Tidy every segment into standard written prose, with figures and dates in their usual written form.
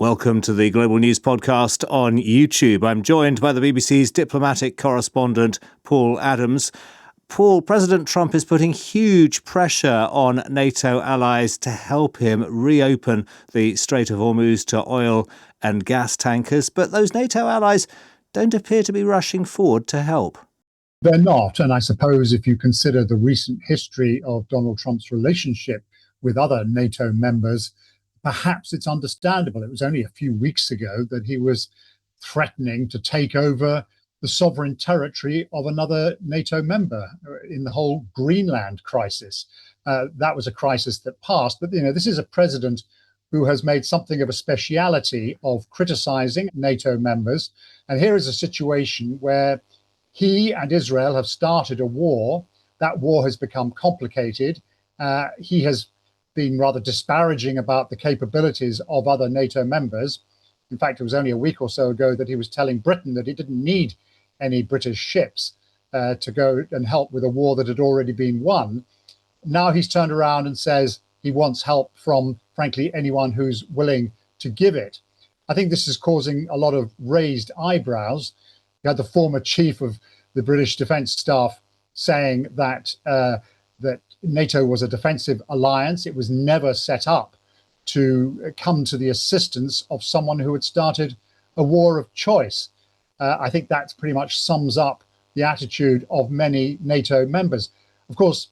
Welcome to the Global News Podcast on YouTube. I'm joined by the BBC's diplomatic correspondent, Paul Adams. Paul, President Trump is putting huge pressure on NATO allies to help him reopen the Strait of Hormuz to oil and gas tankers. But those NATO allies don't appear to be rushing forward to help. They're not. And I suppose if you consider the recent history of Donald Trump's relationship with other NATO members, perhaps it's understandable. It was only a few weeks ago that he was threatening to take over the sovereign territory of another NATO member in the whole Greenland crisis. That was a crisis that passed. But, this is a president who has made something of a speciality of criticizing NATO members. And here is a situation where he and Israel have started a war. That war has become complicated. He has been rather disparaging about the capabilities of other NATO members. In fact, it was only a week or so ago that he was telling Britain that he didn't need any British ships to go and help with a war that had already been won. Now he's turned around and says he wants help from, frankly, anyone who's willing to give it. I think this is causing a lot of raised eyebrows. You had the former chief of the British Defence Staff saying that that NATO was a defensive alliance. It was never set up to come to the assistance of someone who had started a war of choice. I think that pretty much sums up the attitude of many NATO members. Of course,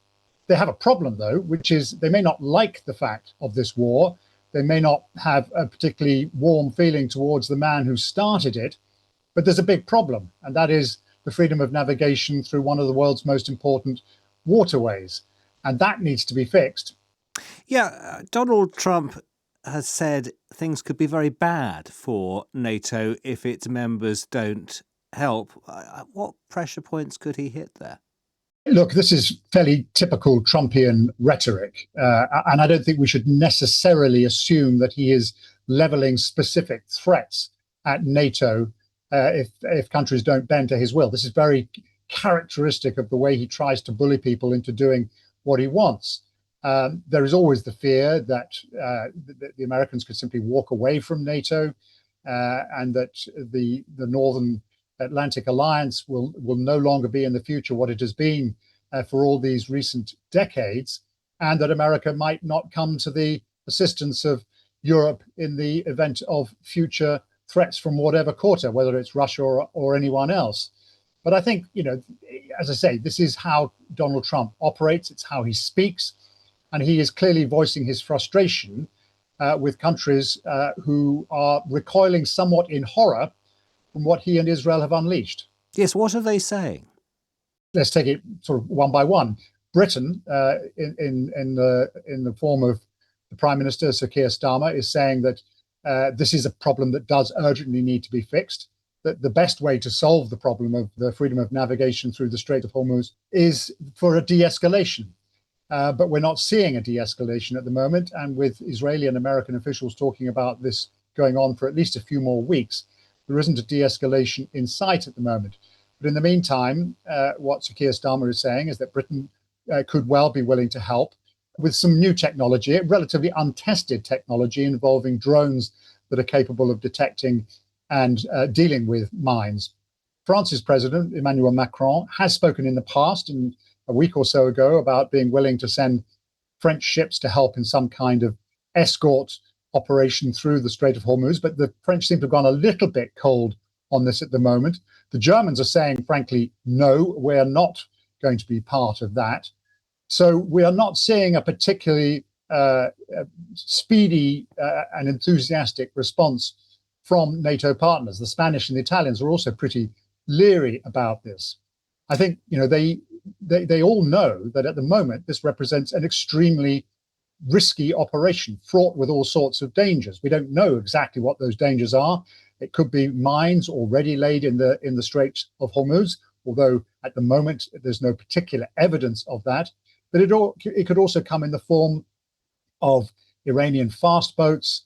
they have a problem, though, which is they may not like the fact of this war. They may not have a particularly warm feeling towards the man who started it. But there's a big problem, and that is the freedom of navigation through one of the world's most important waterways. And that needs to be fixed. Yeah, Donald Trump has said things could be very bad for NATO if its members don't help. What pressure points could he hit there? Look, this is fairly typical Trumpian rhetoric. And I don't think we should necessarily assume that he is leveling specific threats at NATO if countries don't bend to his will. This is very characteristic of the way he tries to bully people into doing what he wants. There is always the fear that the Americans could simply walk away from NATO and that the Northern Atlantic Alliance will no longer be in the future what it has been for all these recent decades, and that America might not come to the assistance of Europe in the event of future threats from whatever quarter, whether it's Russia or anyone else. But I think, as I say, this is how Donald Trump operates. It's how he speaks. And he is clearly voicing his frustration with countries who are recoiling somewhat in horror from what he and Israel have unleashed. Yes, what are they saying? Let's take it sort of one by one. Britain, in the form of the Prime Minister, Sir Keir Starmer, is saying that this is a problem that does urgently need to be fixed, that the best way to solve the problem of the freedom of navigation through the Strait of Hormuz is for a de-escalation. But we're not seeing a de-escalation at the moment. And with Israeli and American officials talking about this going on for at least a few more weeks, there isn't a de-escalation in sight at the moment. But in the meantime, what Sir Keir Starmer is saying is that Britain could well be willing to help with some new technology, relatively untested technology involving drones that are capable of detecting and dealing with mines. France's president, Emmanuel Macron, has spoken in the past, and a week or so ago, about being willing to send French ships to help in some kind of escort operation through the Strait of Hormuz. But the French seem to have gone a little bit cold on this at the moment. The Germans are saying, frankly, no, we're not going to be part of that. So we are not seeing a particularly speedy and enthusiastic response from NATO partners. The Spanish and the Italians are also pretty leery about this. I think, they all know that at the moment this represents an extremely risky operation, fraught with all sorts of dangers. We don't know exactly what those dangers are. It could be mines already laid in the Strait of Hormuz, although at the moment there's no particular evidence of that. But it could also come in the form of Iranian fast boats,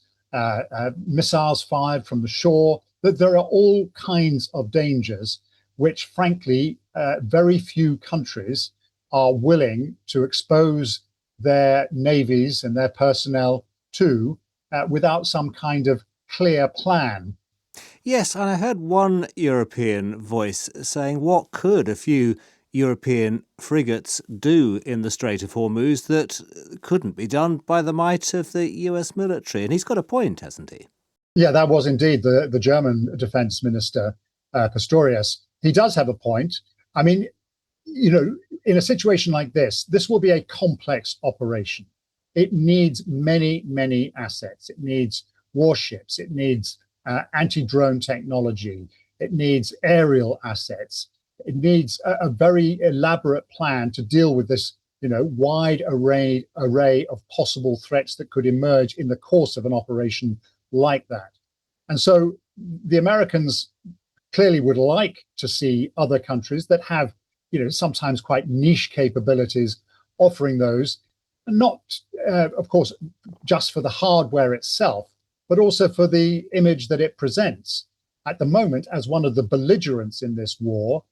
missiles fired from the shore. That there are all kinds of dangers which, frankly, very few countries are willing to expose their navies and their personnel to without some kind of clear plan. Yes, and I heard one European voice saying, what could a few European frigates do in the Strait of Hormuz that couldn't be done by the might of the US military? And he's got a point, hasn't he? Yeah, that was indeed the German Defence Minister, Pistorius. He does have a point. I mean, in a situation like this will be a complex operation. It needs many, many assets. It needs warships. It needs anti-drone technology. It needs aerial assets. It needs a very elaborate plan to deal with this, wide array of possible threats that could emerge in the course of an operation like that. And so the Americans clearly would like to see other countries that have, sometimes quite niche capabilities offering those, not, of course, just for the hardware itself, but also for the image that it presents. At the moment, as one of the belligerents in this war,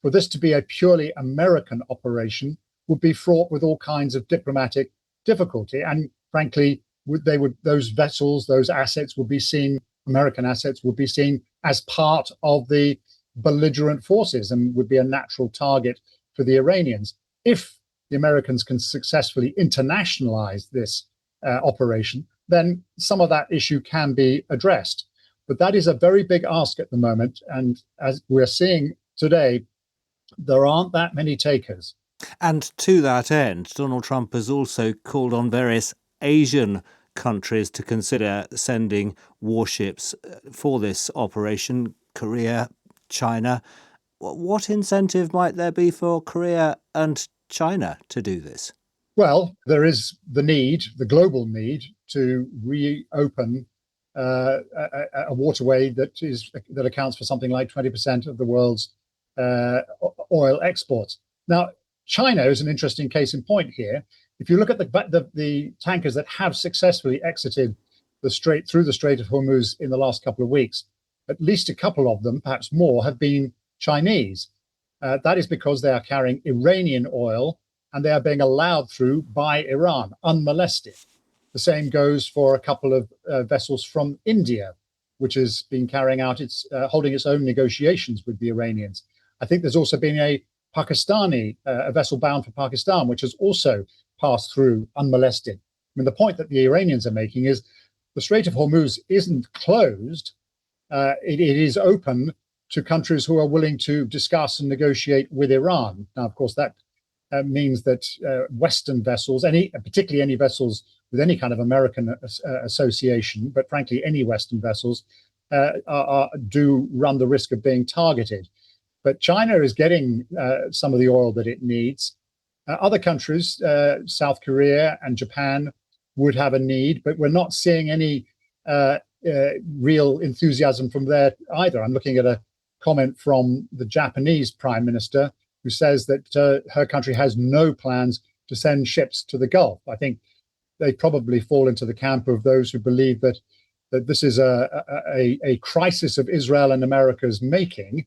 for this to be a purely American operation would be fraught with all kinds of diplomatic difficulty. And frankly, those vessels, those assets would be seen, American assets would be seen as part of the belligerent forces and would be a natural target for the Iranians. If the Americans can successfully internationalize this operation, then some of that issue can be addressed. But that is a very big ask at the moment. And as we're seeing today, there aren't that many takers. And to that end, Donald Trump has also called on various Asian countries to consider sending warships for this operation, Korea, China. What incentive might there be for Korea and China to do this? Well, there is the global need to reopen a waterway that accounts for something like 20% of the world's oil exports. Now, China is an interesting case in point here. If you look at the tankers that have successfully exited through the Strait of Hormuz in the last couple of weeks, at least a couple of them, perhaps more, have been Chinese. That is because they are carrying Iranian oil and they are being allowed through by Iran unmolested. The same goes for a couple of vessels from India, which has been carrying out holding its own negotiations with the Iranians. I think there's also been a Pakistani, a vessel bound for Pakistan, which has also passed through unmolested. I mean, the point that the Iranians are making is the Strait of Hormuz isn't closed. It is open to countries who are willing to discuss and negotiate with Iran. Now, of course, that means that Western vessels, particularly any vessels with any kind of American association, but frankly, any Western vessels do run the risk of being targeted. But China is getting some of the oil that it needs. Other countries, South Korea and Japan, would have a need, but we're not seeing any real enthusiasm from there either. I'm looking at a comment from the Japanese Prime Minister, who says that her country has no plans to send ships to the Gulf. I think they probably fall into the camp of those who believe that this is a crisis of Israel and America's making,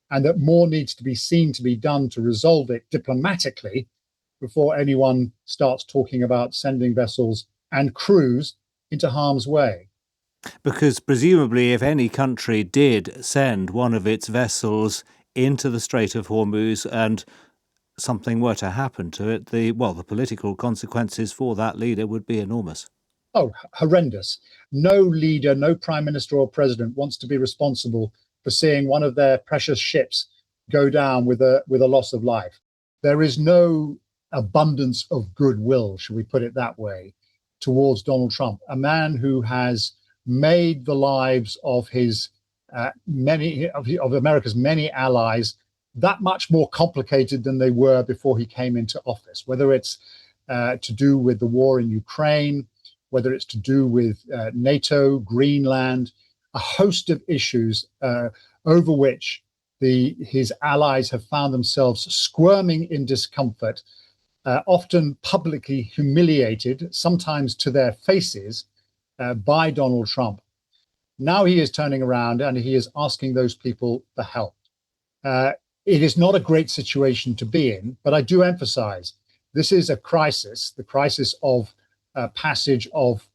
and that more needs to be seen to be done to resolve it diplomatically before anyone starts talking about sending vessels and crews into harm's way. Because presumably if any country did send one of its vessels into the Strait of Hormuz and something were to happen to it, the political consequences for that leader would be enormous. Oh, horrendous. No leader, no prime minister or president wants to be responsible for seeing one of their precious ships go down with a loss of life. There is no abundance of goodwill, shall we put it that way, towards Donald Trump, a man who has made the lives of his many of America's many allies that much more complicated than they were before he came into office, whether it's to do with the war in Ukraine, whether it's to do with NATO, Greenland, a host of issues over which his allies have found themselves squirming in discomfort, often publicly humiliated, sometimes to their faces, by Donald Trump. Now he is turning around and he is asking those people for help. It is not a great situation to be in, but I do emphasize this is a crisis, the crisis of passage of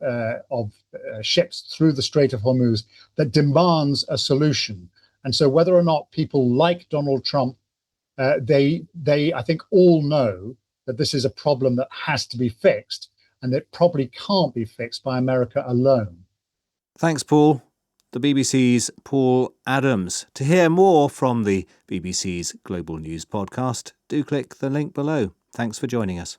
ships through the Strait of Hormuz that demands a solution. And so whether or not people like Donald Trump, they I think all know that this is a problem that has to be fixed, and that probably can't be fixed by America alone. Thanks, Paul. The BBC's Paul Adams. To hear more from the BBC's Global News podcast, do click the link below. Thanks for joining us.